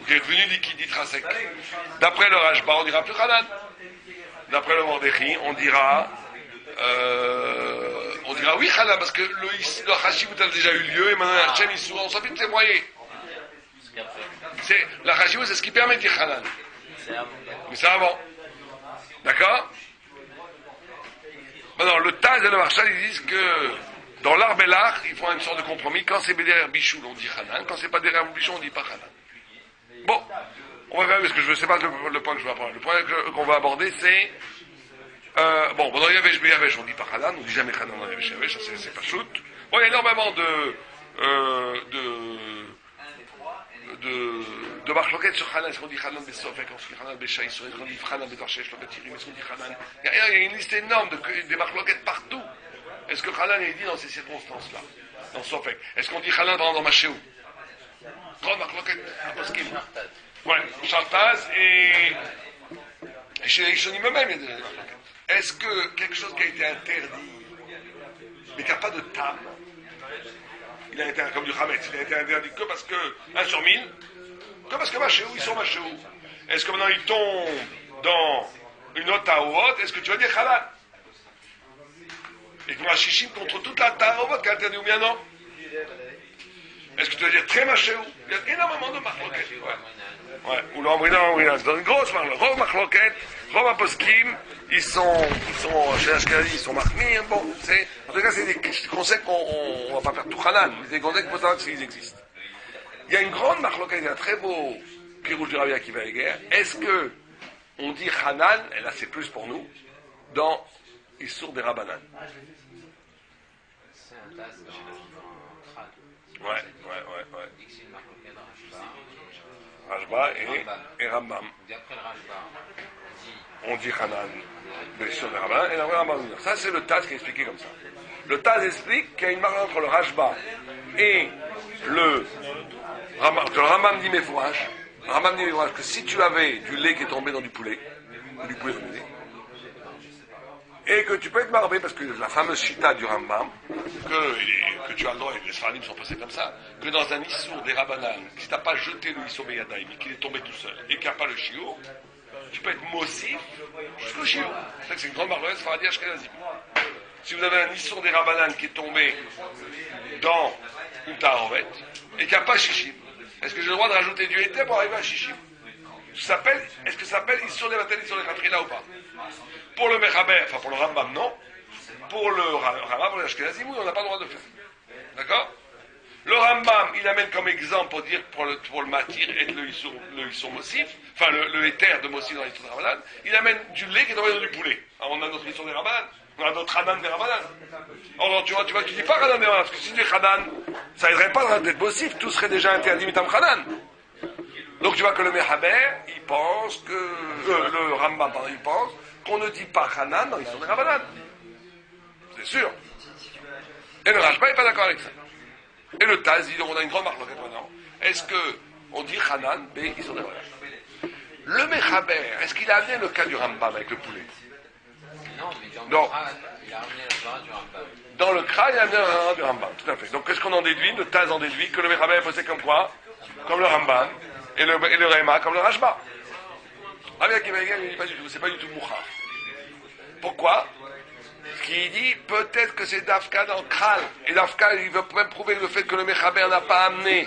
qui est devenu liquide, intrinsèque. D'après le Rashba, on dira plus Hanan. D'après le Mordechai, on dira oui Hanan, parce que le Hashivut a déjà eu lieu, et maintenant Hachem Issour, on s'en fait témoigner. La Hashivut, c'est ce qui permet de dire Hanan. Mais c'est avant. D'accord? Maintenant, le Taz et le Marshal, ils disent que dans l'arbre et l'art, ils font une sorte de compromis. Quand c'est derrière Bichoul, on dit Hanan. Quand c'est pas derrière Bichoul, on dit pas Hanan. Bon, on va voir, parce que je ne sais pas le point que je vais apprendre. Le point qu'on va aborder, c'est dans Yavesh Beyavesh, on dit pas Hanan, on dit jamais Hanan dans Yavesh Beyavesh, ça c'est pas shoot. Bon, il y a énormément de marloquettes sur Hanan. Est-ce qu'on dit Hanan Besofek, est-ce qu'on dit Hanan Beshaïs, est-ce qu'on dit Hanan Betorchesh, est-ce qu'on dit Hanan. Il y a une liste énorme de marloquettes partout. Est-ce que Hanan est dit dans ces circonstances-là, dans Sofek? Est-ce qu'on dit Hanan dans Machéou? Grande marloquette à Poskim. Ouais, Chartaz et chez les Rishonim eux-mêmes, il y a des marloquettes. Est-ce que quelque chose qui a été interdit, mais qui n'a pas de tam, il a été comme du Hametz, il a été interdit que parce que 1 sur 1000, que parce que Machéou, ils sont Machéou. Est-ce que maintenant ils tombent dans une autre taouot? Est-ce que tu vas dire Halal? Et qu'on a Shishim contre toute la taouot qui a interdit ou bien non? Est-ce que tu vas dire très Machéou? Il y a énormément de marloquettes. Ouais. Ou l'embrina, c'est dans une grosse marloquette. Rov marloquette, Rov aposkim, ils sont chez Ashkenazim, ils sont mahmir. Bon, en tout cas, c'est des concepts qu'on va pas faire tout Hanan, mais c'est des concepts qu'il faut savoir s'ils existent. Il y a une grande marloquette, il y a un très beau pirouge du Rabbi Akiva Eger. Est-ce que on dit Hanan, et là c'est plus pour nous, dans Issour des Rabbanan? C'est un tas dans Kral. Ouais. Rashba et Rambam. D'après le Rashba, On dit Hanan, Issour des Rabbanan, et la Rambam. Ça c'est le Taz qui est expliqué comme ça. Le Taz explique qu'il y a une marque entre le Rashba et le Rambam. Le Rambam dit Mefourash. Le Rambam dit Mefourash que si tu avais du lait qui est tombé dans du poulet fumé, et que tu peux être marbé, parce que la fameuse chita du Rambam, que tu as le droit, et les Sfaradim sont passés comme ça, que dans un Issour des Rabbanan, si tu n'as pas jeté le Issour Beyadaï, mais qu'il est tombé tout seul, et qu'il n'y a pas le chiot, tu peux être mossif jusqu'au chiot. C'est une grande marloquette Sfaradi Ashkenazim. Si vous avez un Issour des Rabbanan qui est tombé dans une tarovet, et qu'il n'y a pas Shishim, est-ce que j'ai le droit de rajouter du été pour arriver à Shishim? Est-ce que ça s'appelle Issour des Batel, Issour des Katrina ou pas? Pour le Mechaber, enfin pour le Rambam, non. Pour le Rambam, pour l'Ashkenazim, oui, on n'a pas le droit de le faire. D'accord? Le Rambam, il amène comme exemple pour dire, pour le Matir et le Issour Mossif, enfin le éther de Mossif dans l'Issour des Rabbanan, il amène du lait qui est tombé dans du poulet. Alors on a notre Issour des Rabbanan, on a notre Hanan des Rabbanan. Alors tu dis pas Hanan des Rabbanan, parce que si tu dis Hanan, ça aiderait pas d'être Mossif, tout serait déjà interdit mitam Hanan. Donc tu vois que le Mechaber, il pense que, le Rambam, il pense qu'on ne dit pas Hanan dans l'Issour des Rabbanan. C'est sûr. Et le Rashba n'est pas d'accord avec ça. Et le Taz, on a une grande marque maintenant. Est-ce qu'on dit Hanan, Issour des Rabbanan? Le Mechaber, est-ce qu'il a amené le cas du Rambam avec le poulet? non, mais dans Non. le Kral, il a amené le Kral du Rambam. Dans le Kral, il a amené un du Rambam, tout à fait. Donc qu'est-ce qu'on en déduit? Le Taz en déduit que le Mechaber est posé comme quoi? Comme le Rambam. Et le Réma comme le Rashba. Rabbi Akiva Eger, il dit pas du tout, c'est pas du tout Mouchar. Pourquoi? Parce qu'il dit peut-être que c'est Dafka dans Kral. Et Dafka, il veut même prouver le fait que le Mechaber n'a pas amené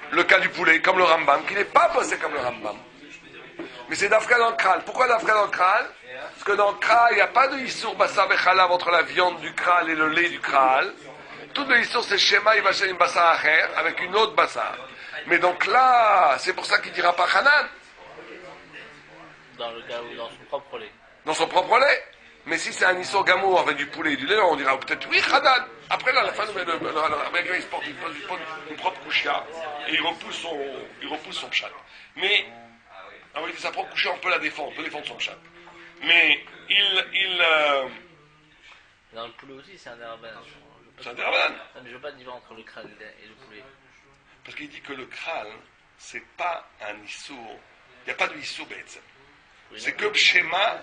le cas du poulet comme le Rambam, qu'il n'est pas posé comme le Rambam. Mais c'est Dafka dans Kral. Pourquoi Dafka dans Kral? Parce que dans Kral, il n'y a pas de Issour Bassar Bechalav entre la viande du Kral et le lait du Kral. Tout le Issour, c'est Shema Yivashel Bassar Acher avec une autre Bassar. Mais donc là, c'est pour ça qu'il ne dira pas Hanan. Dans le cas où dans son propre lait. Dans son propre lait. Mais si c'est un Issour Gamour avec du poulet et du lait, on dira peut-être oui, Hanan. Après là, à la fin, il porte une propre couchia et il repousse son pshat. Mais, en réalité, sa propre couchia, on peut la défendre, on peut défendre son pshat. Mais Dans le poulet aussi, c'est un dérabban. C'est un dérabban. Non, mais je veux pas dire entre le crâne et le poulet. Parce qu'il dit que le Kral, c'est pas un Issour. Il n'y a pas de Issour Be'etzem. Oui, C'est que Shema,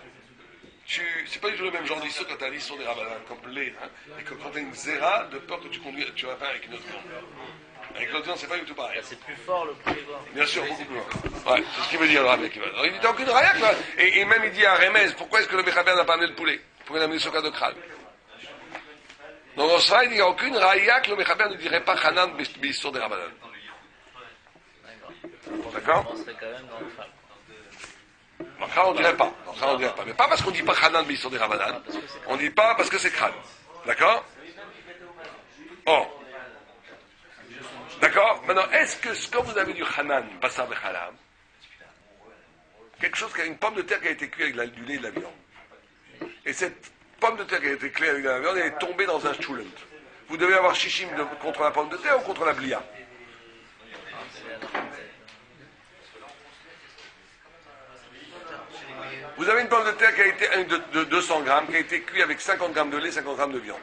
c'est pas du tout le même genre d'Issour quand tu as l'Issour des Rabbanan, comme lait, hein, et que quand tu as une Zéra, de peur que tu vas faire avec une autre viande. Avec l'autre viande, c'est pas du tout pareil. Là, c'est plus fort le poulet, quoi. Bien sûr, beaucoup plus loin. Ouais, c'est ce qu'il veut dire le Rabbi Akiva. Alors, il dit, t'as aucune raya, quoi. Et même il dit à Remez, pourquoi est-ce que le Mechaber n'a pas amené le poulet? Pourquoi il a amené ce cas de Kral? Donc, en sera, il dit, il n'y a aucune raya que le Mechaber ne dirait pas Hanan B'Issur des Rabbanan. D'accord? On serait quand même dans le Kral. Dans Kral, on dirait pas. Dans Kral, on dirait pas. Mais pas parce qu'on dit pas Hanan B'Issur des Rabbanan. On dit pas parce que c'est Kral. D'accord? Oh. D'accord? Maintenant, est-ce que quand vous avez du Hanan, Bassar Bechalam, quelque chose qui a une pomme de terre qui a été cuite avec du lait et de la viande, et cette pomme de terre qui a été cuite avec de la viande, elle est tombée dans un chulent. Vous devez avoir shishim contre la pomme de terre ou contre la blia? Vous avez une pomme de terre qui a été de 200 grammes, qui a été cuite avec 50 grammes de lait, 50 grammes de viande.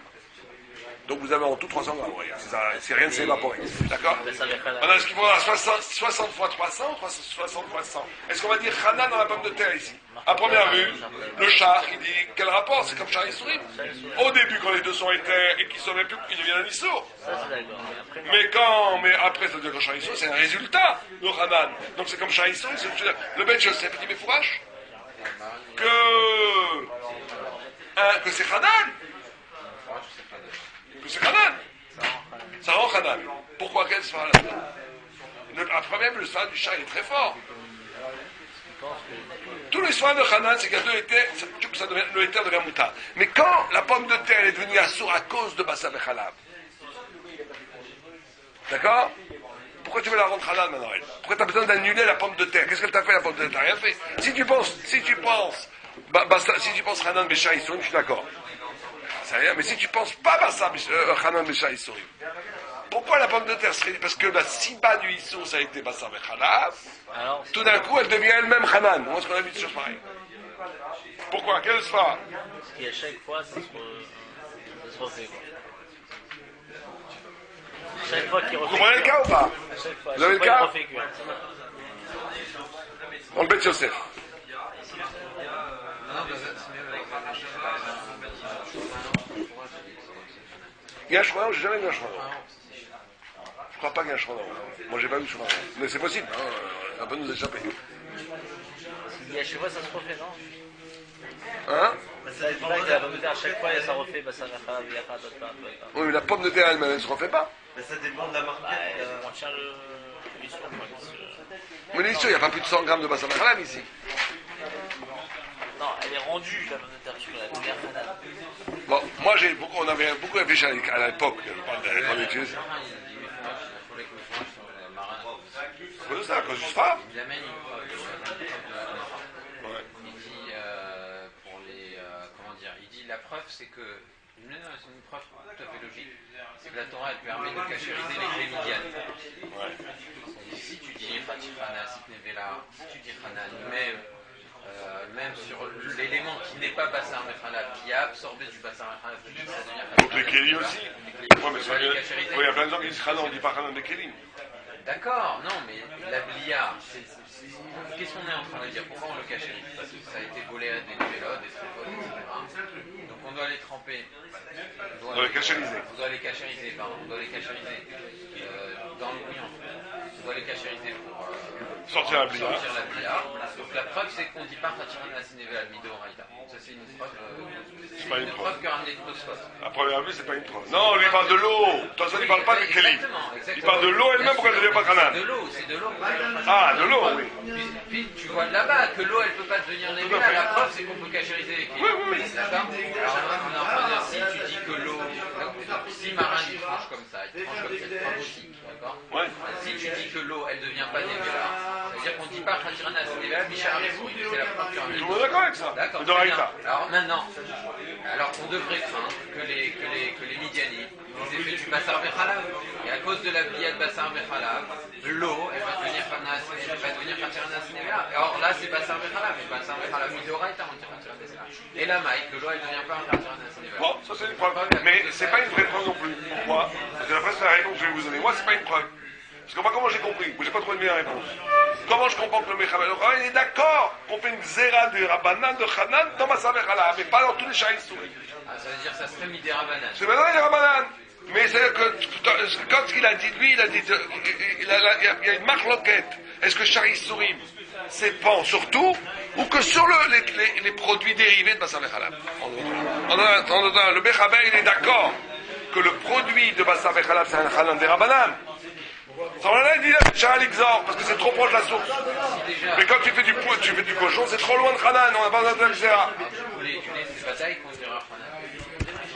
Donc vous avez en tout 300 grammes, voyez, si rien ne s'est évaporé. D'accord? Maintenant, est-ce qu'il faut avoir 60 fois 300 ou 60 fois 100? Est-ce qu'on va dire Hanan dans la pomme de terre ici? À première vue, le char, il dit, quel rapport? C'est comme char et souris. Au début, quand les deux sont éthers et qu'ils ne sauvaient plus, ils deviennent un issour. Mais après, ça veut dire que char et souris, c'est un résultat, le Hanan. Donc c'est comme char et souris. Le Ben Joseph, il dit, mais fourrache, que c'est Hanan. Que c'est Hanan. Ça rend Hanan. Pourquoi? Quel sera la première, le soin du chat est très fort. Tous les soins de Hanan, c'est qu'il y a deux éthers, le éther devient mouta. Mais quand la pomme de terre est devenue assour à cause de Bassar Bechalam, d'accord? Pourquoi tu veux la rendre Hanan maintenant? Pourquoi tu as besoin d'annuler la pomme de terre? Qu'est-ce qu'elle t'a fait, la pomme de terre? T'as rien fait. Si tu penses Hanan Bécha Issorim, je suis d'accord. C'est rien, mais si tu penses pas Hanan Bécha Issorim, pourquoi la pomme de terre serait... Parce que la siba du Issou, ça a été Bassar Bechalam. Tout d'un coup, elle devient elle-même Hanan. Où est-ce qu'on a vu de choses pareilles? Pourquoi? Quelle sera? Parce qu'à chaque fois, ça se refait. Chaque fois qu'il refait. Vous comprenez le cas ou pas? Chaque fois, vous avez le cas? On le Bet Yosef. Il y a un chemin, j'ai jamais vu un chemin. Je crois pas qu'il y ait un chemin. Moi, j'ai pas vu le chemin. Mais c'est possible, hein, ça peut nous échapper. Il y a chaque fois, ça se refait, non? Hein? C'est vrai que la pomme de terre, à chaque fois, ça refait, ça oui, mais la pomme de terre elle-même, elle se refait pas. Mais ça dépend de la marque. On tient l'issue. Mais l'issue, il n'y a pas plus de 100 grammes de Bassar Bechalam ici. Non, elle est rendue, la pomme de terre, sur la bière Hanan. Bon, moi, on avait beaucoup réfléchi à l'époque, quand on étudiait. C'est cause de ça, à cause du spa. Il amène une preuve il dit pour les comment dire, il dit la preuve c'est que c'est une preuve tout à fait logique, c'est que la Torah elle permet de cachériser les clés médianes. Si tu dis Fatifana, Sitnevela, si tu dis Hanan, même sur l'élément qui n'est pas Bassar Bechalam, qui a absorbé du Bassar Bechalam, ça devient Donc les Kélim aussi. Ouais, mais ça, il y a plein de gens qui disent Hanan, on dit pas Hanan des Kélim. D'accord, non, mais la blia, qu'est-ce qu'on est en train de dire? Pourquoi on le cachérise? Parce que ça a été volé à des vélos, des trépodes, etc. Donc on doit les tremper. On doit les cachériser. On doit les cachériser, pardon. On doit les cachériser dans le bouillon. On doit les cachériser pour sortir la blia. Donc la preuve, c'est qu'on dit pas Khatiran la Sinévé al Mido Raïta. Ça, c'est une preuve. C'est pas une preuve. Que ramener Tosfot. À première vue, c'est pas une preuve. Non, lui, il parle de l'eau. Attention, il parle pas des Kélim. Il parle de l'eau elle-même, pourquoi elle ne devient pas Hanan? C'est de l'eau. Ah, de l'eau, oui. Puis tu vois de là-bas que l'eau, elle peut pas devenir Névéla. La preuve, c'est qu'on peut cachériser les Kélim. Oui. D'accord? Alors, on est en train de dire, si tu dis que l'eau, si Marin il tranche comme ça, il tranche comme cette preuve aussi, d'accord? Ouais. Si tu dis que l'eau, elle devient pas Névéla, ça veut dire qu'on dit pas Khatiran à Névéla, Bichar c'est la preuve. Tout le monde est d'accord avec ça. D'accord. De Raïta. Alors maintenant, on devrait craindre que les Midianites ils aient fait du Bassar Bechalam. Et à cause de la blia de Bassar Bechalam, l'eau, elle va devenir Khatiran à Névéla. Alors là, c'est Bassar Bechalam, mais Bassar Bechalam, Midoraïta, on dit Khatiran à Névéla. Et la maille, que l'eau, elle devient pas Khatiran à Névéla. Bon, ça c'est une preuve. Mais c'est pas une vraie preuve non plus. Pourquoi? Parce que la c'est la réponse que je vais vous donner. Moi, c'est pas une preuve. Parce que moi, comment j'ai compris? Moi, j'ai pas trouvé de meilleure réponse. Comment je comprends que le Mechaber il est d'accord qu'on fait une zéra de Rabbanan, de Hanan, dans Bassar Bechalam, mais pas dans tous les chahis souris. Ah, ça veut dire que ça serait mis des Rabbanan. C'est maintenant les Rabbanan. Mais c'est que quand il a dit, lui, il a dit, il y a une marque loquette. Est-ce que Shari Sourim s'épand sur tout, ou que sur les produits dérivés de Bassar Vechalab? Le Bechaber, il est d'accord que le produit de Bassar Vechalab, c'est un Hanan des Rabbanan. Ça, on a dit, Shari l'exor, parce que c'est trop proche de la source. Mais quand tu fais du cochon, c'est trop loin de Hanan, on n'a pas besoin de Mzera.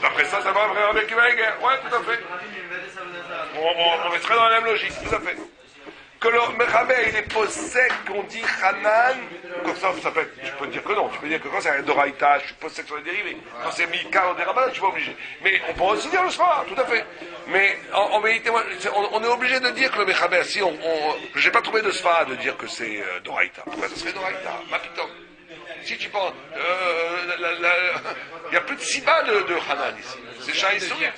D'après ça va vraiment avec Kivaïger. Ouais, tout à fait. On est très dans la même logique, tout à fait. Que le Mechaber, il est possède qu'on dit Hanan, comme ça peut être, je peux dire que non, tu peux dire que quand c'est un Doraïta, je suis possède sur les dérivés. Quand c'est Mikar ou des Rabbanan, je suis pas obligé. Mais on peut aussi dire le soir, tout à fait. Mais en vérité, on est obligé de dire que le Mechaber, si j'ai pas trouvé de Sfa de dire que c'est Doraïta. Pourquoi ça serait Doraïta? Mapitom. Si tu penses, il y a plus de Siba de Hanan ici. C'est Shai Sourim.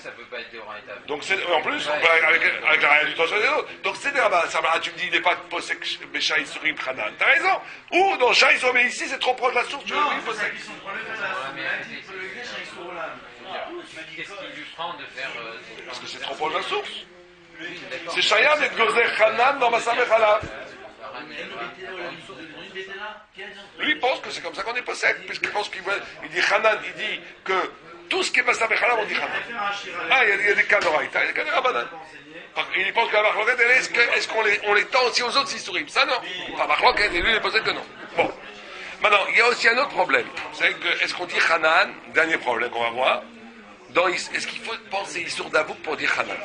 Donc en plus, avec la réalité des autres. Donc c'est des Rabbanan. Tu me dis, il n'est pas possède Shai Sourim Hanan. T'as raison. Ou dans Shai Sourim ici, c'est trop proche de la source. Tu veux lui possède. Qu'est-ce qui lui prend de faire. Parce que c'est trop proche de la source. C'est Shaya d'être Gozer Hanan dans Bassar Vechalab. Lui pense que c'est comme ça qu'on est possède, puisqu'il pense qu'il dit Hanan, il dit que tout ce qui est Bassar Vechalab, on dit Hanan. Ah, il y a des cas d'Oraïta, il y a des cas de Rabbanan. Il pense que la marloquette, est-ce qu'on les tend aussi aux autres Sisurim? Ça non. Pas marloquette, et lui il est possède que non. Bon. Maintenant, il y a aussi un autre problème. C'est que, est-ce qu'on dit Hanan? Dernier problème qu'on va voir. Est-ce qu'il faut penser Issour d'Avouk pour dire Hanan?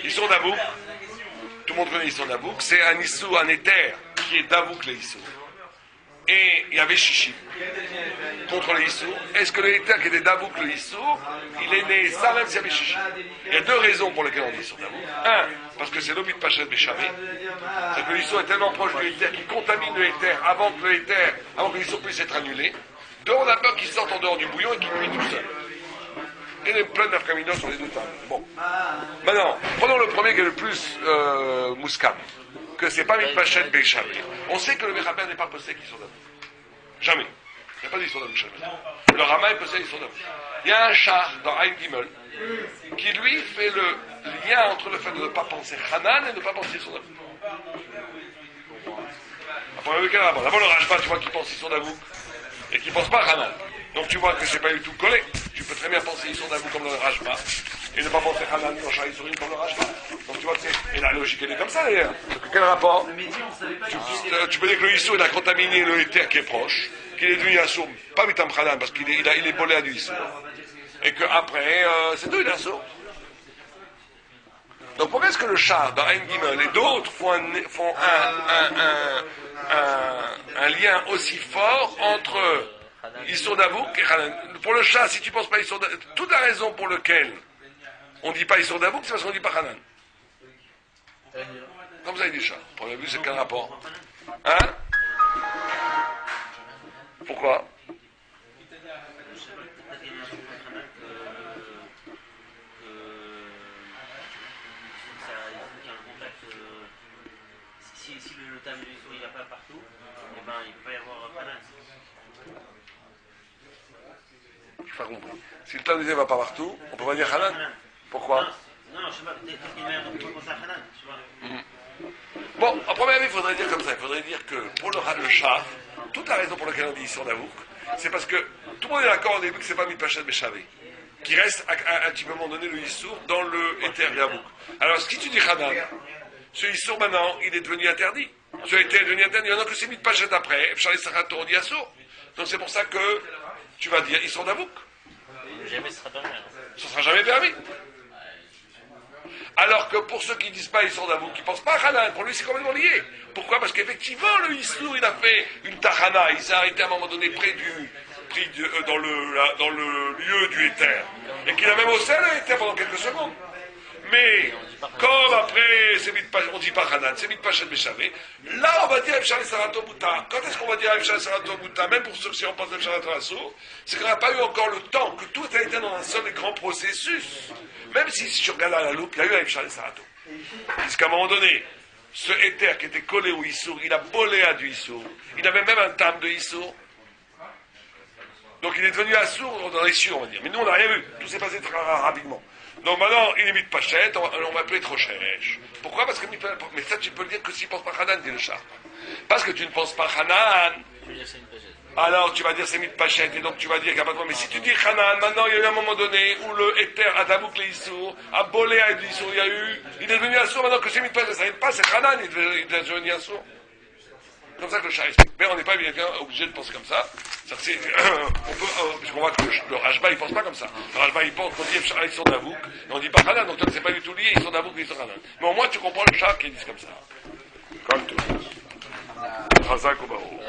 Issour d'Avouk, tout le monde connaît Issour d'Avouk, c'est un Issour, un éther qui est d'Avouk les Issour. Et il y avait Chichi contre les Issour. Est-ce que l'éther qui était d'Avouk le Issour, il est né ça même s'il y avait Chichi? Il y a deux raisons pour lesquelles on dit Issour d'Avouk. Un, parce que c'est l'obit Pachet Béchamé. C'est que l'Issour est tellement proche de l'éther qu'il contamine le éther avant que l'Issour puisse être annulé. Deux, on a peur qu'il sorte en dehors du bouillon et qu'il cuit tout seul. Et les plein d'Afkamina sur les deux tables. Bon. Maintenant, prenons le premier qui est le plus mouskam. Que c'est pas Mitpachet Béchamé. On sait que le Mechaber n'est pas possède qu'ils sont d'Avouk. Jamais. Il n'y a pas d'histoire d'Avouk jamais. Le Rama est possède qu'ils sont d'Avouk. Il y a un char dans Aïn Gimel qui lui fait le lien entre le fait de ne pas penser Hanan et de ne pas penser sur d'Avouk. D'abord le Rajba, tu vois qu'il pense sur d'Avouk et qui ne pense pas Hanan. Donc tu vois que c'est pas du tout collé. Tu peux très bien penser Issour d'Avouk comme le Rajba et ne pas penser Hanan dans Shai Sourim comme le Rajba. Donc tu vois que c'est. Et la logique elle est comme ça d'ailleurs. Donc quel rapport? Tu peux dire que le Issour il a contaminé le éther qui est proche, qu'il est devenu Issour, pas Mitam Hanan parce qu'il est bolé à du Issour. Et qu'après, c'est tout, il est Issour. Donc pourquoi est-ce que le char dans Ein Gimel et d'autres font un lien aussi fort entre Issour d'Avouk et Hanan? Pour le chat, si tu ne penses pas Issour d'Avouk, toute la raison pour laquelle on ne dit pas Issour d'Avouk, c'est parce qu'on ne dit pas Hanan. Comme ça il dit chat. Première vue, c'est quel rapport? Hein? Pourquoi? Si le tam du Issour il n'y a pas partout, eh ben, il peut y avoir Hanan. Je n'ai pas compris. Si le temps ne va pas partout, on peut pas dire Hanan. Pourquoi? Non, je sais pas, peut-être qu'il peut penser à Hanan, tu vois. Bon, à première vue, il faudrait dire comme ça. Il faudrait dire que pour le char, toute la raison pour laquelle on dit Issour d'Avouk, c'est parce que tout le monde est d'accord au début que c'est pas Mitpachet Béchavé, qui reste à un petit moment donné le Issour dans le éther d'Avouk. Alors, si tu dis Hanan, ce Issour maintenant, il est devenu interdit. Ce éther est devenu interdit. Il y en a que c'est Mitpachet après. Charles Sarato, on dit Issour. Donc c'est pour ça que tu vas dire Issour d'Avouk. Jamais ce sera permis. Ce ne sera jamais permis. Alors que pour ceux qui ne disent pas Issour d'Avouk, qui ne pensent pas à Hanan, pour lui c'est complètement lié. Pourquoi? Parce qu'effectivement, le Issour, il a fait une tahana, il s'est arrêté à un moment donné dans le lieu du éther. Et qu'il a même haussé le éther pendant quelques secondes. Mais, comme après, on ne dit pas Hanan, c'est Mitpachet Béchavé, là on va dire Efshar Sarato Bouta. Quand est-ce qu'on va dire Efshar Sarato Bouta? Même pour ceux qui on pense Efshar Sarato, c'est qu'on n'a pas eu encore le temps, que tout a été dans un seul et grand processus. Même si tu regardes à la loupe, il y a eu Efshar Sarato. Puisqu'à un moment donné, ce éther qui était collé au Issour, il a bolé à du Issour. Il avait même un tam de Issour. Donc il est devenu Assour dans les cieux, on va dire. Mais nous, on n'a rien vu. Tout s'est passé très rapidement. Donc maintenant, il est mitpachet, on va appeler trochèche. Pourquoi? Parce que mais ça tu peux le dire que s'il pense pas Hanan, dit le chat. Parce que tu ne penses pas Hanan. Je veux dire, c'est une pagette. Alors tu vas dire c'est mitpachet, et donc tu vas dire qu'il n'y a pas de problème. Mais si tu dis Hanan, maintenant il y a eu un moment donné où le Ether a dabouk les Issour, a bolé à l'Issour, il est devenu Assour, maintenant que c'est mitpachet, ça n'aide pas, c'est Hanan, il est devenu Assour. Comme ça que le chat explique. Mais on n'est pas bien obligé de penser comme ça. On peut, puisqu'on voit que le Rajba il pense pas comme ça. Le Rajba il pense qu'on dit ils sont d'Avouk, et on dit pas Hanan, donc c'est pas du tout lié, ils sont d'Avouk, ils sont Hanan. Mais au moins tu comprends le chat qui dit comme ça. Comme tout. Razak au barreau.